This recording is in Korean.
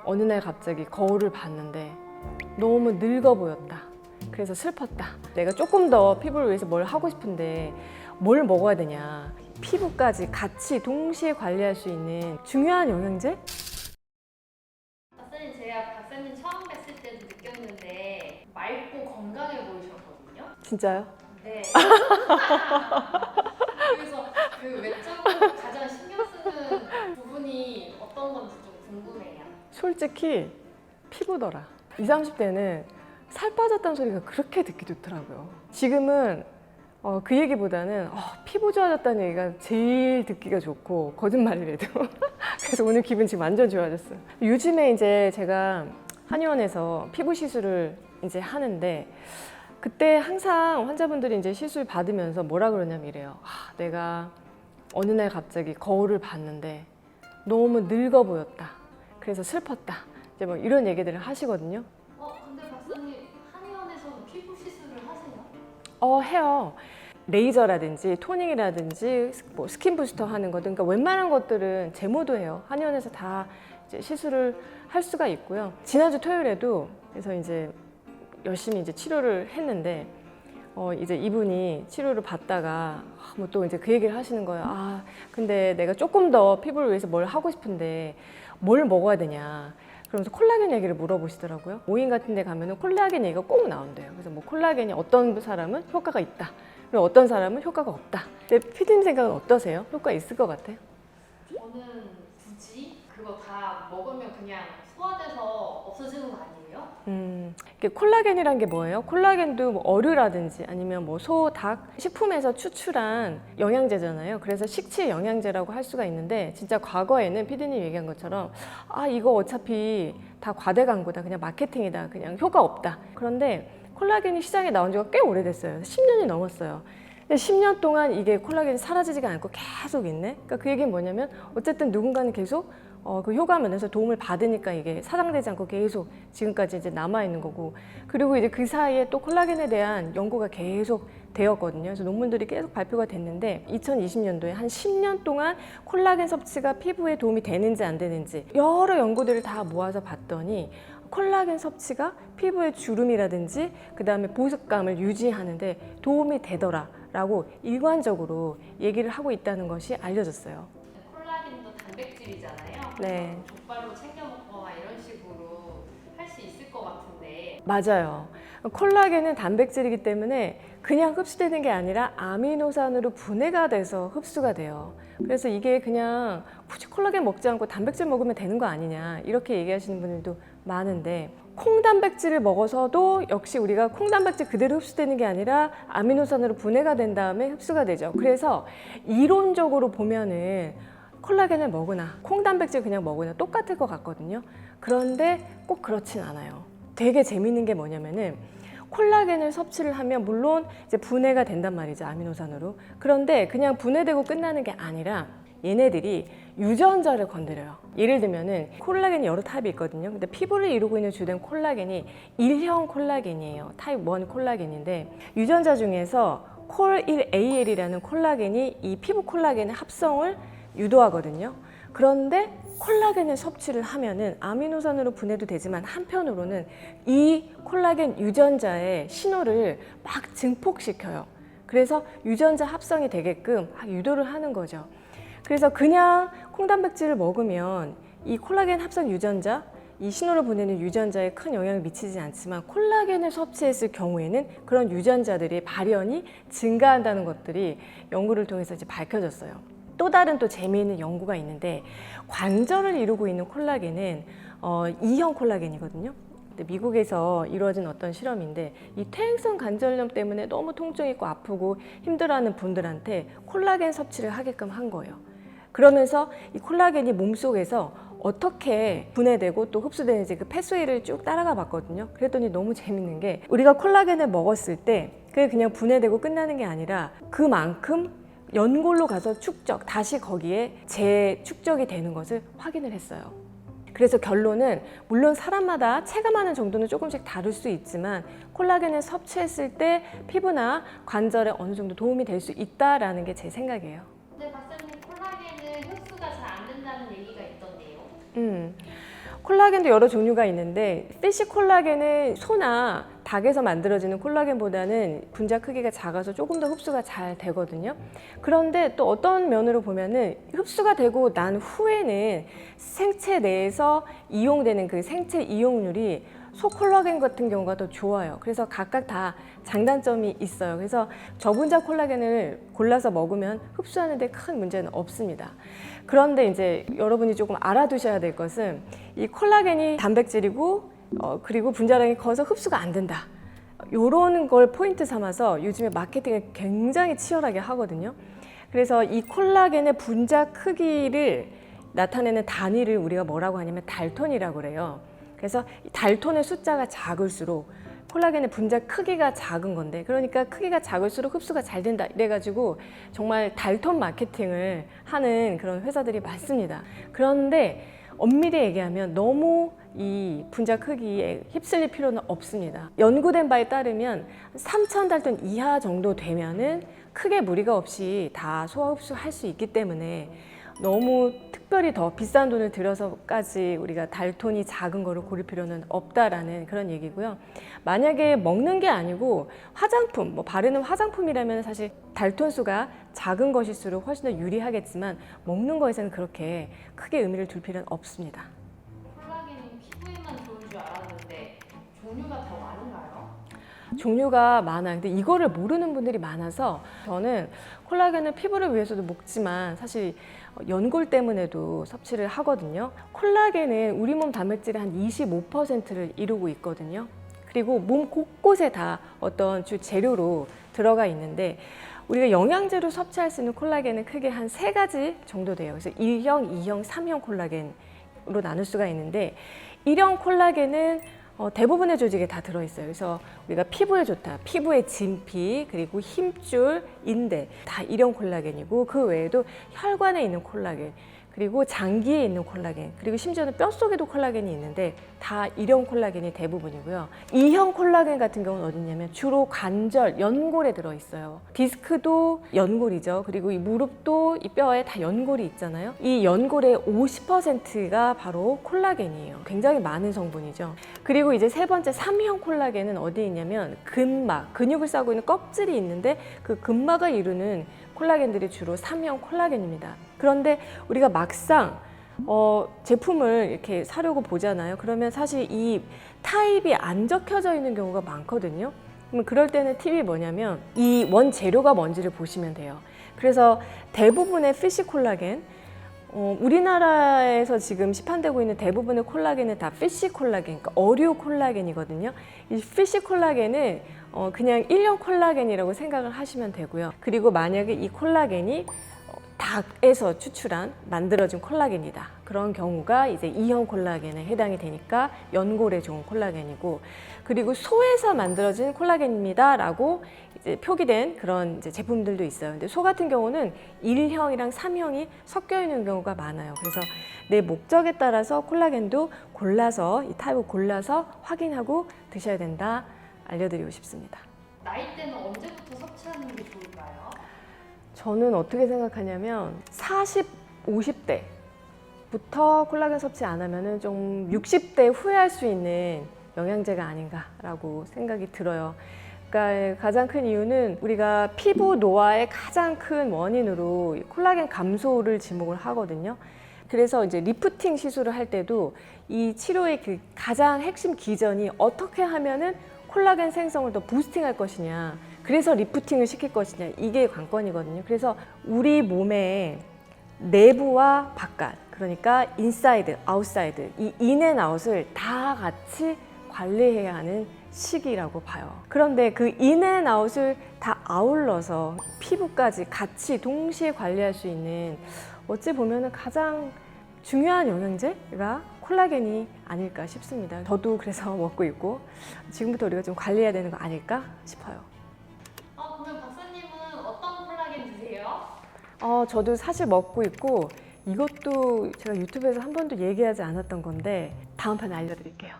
어느 날 갑자기 거울을 봤는데 너무 늙어 보였다. 그래서 슬펐다. 내가 조금 더 피부를 위해서 뭘 하고 싶은데 뭘 먹어야 되냐. 피부까지 같이 동시에 관리할 수 있는 중요한 영양제? 박사님, 제가 박사님 처음 뵀을 때도 느꼈는데 맑고 건강해 보이셨거든요. 진짜요? 네. 그래서 그 외적으로 가장 신경 쓰는 부분이 어떤 건지 좀 궁금해요. 솔직히 피부더라. 20, 30대는 살 빠졌다는 소리가 그렇게 듣기 좋더라고요. 지금은 그 얘기보다는 피부 좋아졌다는 얘기가 제일 듣기가 좋고, 거짓말이라도. 그래서 오늘 기분 지금 완전 좋아졌어요. 요즘에 이제 제가 한의원에서 피부 시술을 이제 하는데, 그때 항상 환자분들이 이제 시술 받으면서 뭐라 그러냐면 이래요. 내가 어느 날 갑자기 거울을 봤는데 너무 늙어 보였다. 그래서 슬펐다. 이제 뭐 이런 얘기들을 하시거든요. 근데 박사님, 한의원에서는 피부 시술을 하세요? 해요. 레이저라든지 토닝이라든지 뭐 스킨 부스터 하는 거든, 그러니까 웬만한 것들은 제모도 해요. 한의원에서 다 이제 시술을 할 수가 있고요. 지난주 토요일에도 그래서 이제 열심히 이제 치료를 했는데 이제 이분이 치료를 받다가 뭐 또 이제 그 얘기를 하시는 거예요. 근데 내가 조금 더 피부를 위해서 뭘 하고 싶은데 뭘 먹어야 되냐. 그러면서 콜라겐 얘기를 물어보시더라고요. 모임 같은 데 가면은 콜라겐 얘기가 꼭 나온대요. 그래서 뭐 콜라겐이 어떤 사람은 효과가 있다. 그리고 어떤 사람은 효과가 없다. 근데 피디님 생각은 어떠세요? 효과 있을 것 같아요? 저는 굳이 그거 다 먹으면 그냥 소화돼서 없어지는 거 아니에요? 이게 콜라겐이란 게 뭐예요? 콜라겐도 뭐 어류라든지 아니면 뭐 소, 닭, 식품에서 추출한 영양제잖아요. 그래서 식치 영양제라고 할 수가 있는데, 진짜 과거에는 피디님 얘기한 것처럼 이거 어차피 다 과대 광고다, 그냥 마케팅이다, 그냥 효과 없다. 그런데 콜라겐이 시장에 나온 지가 꽤 오래됐어요. 10년이 넘었어요. 근데 10년 동안 이게 콜라겐이 사라지지가 않고 계속 있네. 그러니까 그 얘기는 뭐냐면 어쨌든 누군가는 계속 그 효과 면에서 도움을 받으니까 이게 사장되지 않고 계속 지금까지 이제 남아 있는 거고, 그리고 이제 그 사이에 또 콜라겐에 대한 연구가 계속 되었거든요. 그래서 논문들이 계속 발표가 됐는데 2020년도에 한 10년 동안 콜라겐 섭취가 피부에 도움이 되는지 안 되는지 여러 연구들을 다 모아서 봤더니 콜라겐 섭취가 피부의 주름이라든지 그 다음에 보습감을 유지하는데 도움이 되더라라고 일관적으로 얘기를 하고 있다는 것이 알려졌어요. 콜라겐도 단백질이잖아요. 네. 족발로 챙겨 먹거나 이런 식으로 할 수 있을 것 같은데. 맞아요. 콜라겐은 단백질이기 때문에 그냥 흡수되는 게 아니라 아미노산으로 분해가 돼서 흡수가 돼요. 그래서 이게 그냥 굳이 콜라겐 먹지 않고 단백질 먹으면 되는 거 아니냐, 이렇게 얘기하시는 분들도 많은데, 콩 단백질을 먹어서도 역시 우리가 콩 단백질 그대로 흡수되는 게 아니라 아미노산으로 분해가 된 다음에 흡수가 되죠. 그래서 이론적으로 보면은 콜라겐을 먹으나 콩 단백질 그냥 먹으나 똑같을 것 같거든요. 그런데 꼭 그렇진 않아요. 되게 재밌는 게 뭐냐면은 콜라겐을 섭취를 하면 물론 이제 분해가 된단 말이죠, 아미노산으로. 그런데 그냥 분해되고 끝나는 게 아니라 얘네들이 유전자를 건드려요. 예를 들면은 콜라겐이 여러 타입이 있거든요. 근데 피부를 이루고 있는 주된 콜라겐이 1형 콜라겐이에요. 타입 1 콜라겐인데, 유전자 중에서 콜1AL이라는 콜라겐이 이 피부 콜라겐의 합성을 유도하거든요. 그런데 콜라겐을 섭취를 하면은 아미노산으로 분해도 되지만 한편으로는 이 콜라겐 유전자의 신호를 막 증폭시켜요. 그래서 유전자 합성이 되게끔 막 유도를 하는 거죠. 그래서 그냥 콩단백질을 먹으면 이 콜라겐 합성 유전자, 이 신호를 보내는 유전자에 큰 영향을 미치지 않지만 콜라겐을 섭취했을 경우에는 그런 유전자들의 발현이 증가한다는 것들이 연구를 통해서 이제 밝혀졌어요. 또 다른 또 재미있는 연구가 있는데, 관절을 이루고 있는 콜라겐은 2형 콜라겐이거든요. 근데 미국에서 이루어진 어떤 실험인데, 이 퇴행성 관절염 때문에 너무 통증 있고 아프고 힘들어하는 분들한테 콜라겐 섭취를 하게끔 한 거예요. 그러면서 이 콜라겐이 몸속에서 어떻게 분해되고 또 흡수되는지 그 패스웨이를 쭉 따라가 봤거든요. 그랬더니 너무 재밌는 게, 우리가 콜라겐을 먹었을 때 그게 그냥 분해되고 끝나는 게 아니라 그만큼 연골로 가서 축적, 다시 거기에 재축적이 되는 것을 확인을 했어요. 그래서 결론은 물론 사람마다 체감하는 정도는 조금씩 다를 수 있지만 콜라겐을 섭취했을 때 피부나 관절에 어느 정도 도움이 될 수 있다라는 게 제 생각이에요. 근데 박사님, 콜라겐은 흡수가 잘 안 된다는 얘기가 있던데요. 콜라겐도 여러 종류가 있는데 피쉬 콜라겐은 소나 닭에서 만들어지는 콜라겐보다는 분자 크기가 작아서 조금 더 흡수가 잘 되거든요. 그런데 또 어떤 면으로 보면은 흡수가 되고 난 후에는 생체 내에서 이용되는 그 생체 이용률이 소 콜라겐 같은 경우가 더 좋아요. 그래서 각각 다 장단점이 있어요. 그래서 저분자 콜라겐을 골라서 먹으면 흡수하는 데 큰 문제는 없습니다. 그런데 이제 여러분이 조금 알아두셔야 될 것은 이 콜라겐이 단백질이고 그리고 분자량이 커서 흡수가 안 된다. 이런 걸 포인트 삼아서 요즘에 마케팅을 굉장히 치열하게 하거든요. 그래서 이 콜라겐의 분자 크기를 나타내는 단위를 우리가 뭐라고 하냐면 달톤이라고 그래요. 그래서 달톤의 숫자가 작을수록 콜라겐의 분자 크기가 작은 건데, 그러니까 크기가 작을수록 흡수가 잘 된다 이래가지고 정말 달톤 마케팅을 하는 그런 회사들이 많습니다. 그런데 엄밀히 얘기하면 너무 이 분자 크기에 휩쓸릴 필요는 없습니다. 연구된 바에 따르면 3000달톤 이하 정도 되면은 크게 무리가 없이 다 소화 흡수할 수 있기 때문에 너무 특별히 더 비싼 돈을 들여서까지 우리가 달톤이 작은 거를 고를 필요는 없다라는 그런 얘기고요. 만약에 먹는 게 아니고 화장품, 뭐 바르는 화장품이라면 사실 달톤 수가 작은 것일수록 훨씬 더 유리하겠지만 먹는 거에서는 그렇게 크게 의미를 둘 필요는 없습니다. 콜라겐이 피부에만 좋은 줄 알았는데 종류가 더 많은가요? 종류가 많아요. 근데 이거를 모르는 분들이 많아서 저는 콜라겐을 피부를 위해서도 먹지만 사실 연골 때문에도 섭취를 하거든요. 콜라겐은 우리 몸 단백질의 한 25%를 이루고 있거든요. 그리고 몸 곳곳에 다 어떤 주 재료로 들어가 있는데 우리가 영양제로 섭취할 수 있는 콜라겐은 크게 한 3가지 정도 돼요. 그래서 1형, 2형, 3형 콜라겐으로 나눌 수가 있는데 1형 콜라겐은 대부분의 조직에 다 들어있어요. 그래서 우리가 피부에 좋다, 피부의 진피, 그리고 힘줄, 인대 다 1형 콜라겐이고 그 외에도 혈관에 있는 콜라겐, 그리고 장기에 있는 콜라겐, 그리고 심지어는 뼛속에도 콜라겐이 있는데 다 1형 콜라겐이 대부분이고요. 2형 콜라겐 같은 경우는 어디냐면 주로 관절, 연골에 들어있어요. 디스크도 연골이죠. 그리고 이 무릎도 이 뼈에 다 연골이 있잖아요. 이 연골의 50%가 바로 콜라겐이에요. 굉장히 많은 성분이죠. 그리고 이제 세 번째 3형 콜라겐은 어디에 있냐면 근막, 근육을 싸고 있는 껍질이 있는데 그 근막을 이루는 콜라겐들이 주로 3형 콜라겐입니다. 그런데 우리가 막상 제품을 이렇게 사려고 보잖아요. 그러면 사실 이 타입이 안 적혀져 있는 경우가 많거든요. 그럼 그럴 때는 팁이 뭐냐면 이 원재료가 뭔지를 보시면 돼요. 그래서 대부분의 피쉬 콜라겐, 우리나라에서 지금 시판되고 있는 대부분의 콜라겐은 다 피쉬 콜라겐, 그러니까 어류 콜라겐이거든요. 이 피쉬 콜라겐은 그냥 1형 콜라겐이라고 생각을 하시면 되고요. 그리고 만약에 이 콜라겐이 닭에서 추출한 만들어진 콜라겐이다. 그런 경우가 이제 2형 콜라겐에 해당이 되니까 연골에 좋은 콜라겐이고, 그리고 소에서 만들어진 콜라겐입니다라고 이제 표기된 그런 이제 제품들도 있어요. 근데 소 같은 경우는 1형이랑 3형이 섞여 있는 경우가 많아요. 그래서 내 목적에 따라서 콜라겐도 골라서 이 타입을 골라서 확인하고 드셔야 된다. 알려드리고 싶습니다. 나이대는 언제부터 섭취하는 게 좋을까요? 저는 어떻게 생각하냐면 40, 50대부터 콜라겐 섭취 안 하면은 좀 60대 후회할 수 있는 영양제가 아닌가라고 생각이 들어요. 그러니까 가장 큰 이유는 우리가 피부 노화의 가장 큰 원인으로 콜라겐 감소를 지목을 하거든요. 그래서 이제 리프팅 시술을 할 때도 이 치료의 그 가장 핵심 기전이 어떻게 하면은 콜라겐 생성을 더 부스팅할 것이냐, 그래서 리프팅을 시킬 것이냐, 이게 관건이거든요. 그래서 우리 몸의 내부와 바깥, 그러니까 인사이드, 아웃사이드, 이 인앤아웃을 다 같이 관리해야 하는 시기라고 봐요. 그런데 그 인앤아웃을 다 아울러서 피부까지 같이 동시에 관리할 수 있는, 어찌 보면은 가장 중요한 영양제가 콜라겐이 아닐까 싶습니다. 저도 그래서 먹고 있고 지금부터 우리가 좀 관리해야 되는 거 아닐까 싶어요. 그러면 박사님은 어떤 콜라겐 드세요? 저도 사실 먹고 있고, 이것도 제가 유튜브에서 한 번도 얘기하지 않았던 건데 다음 판에 알려드릴게요.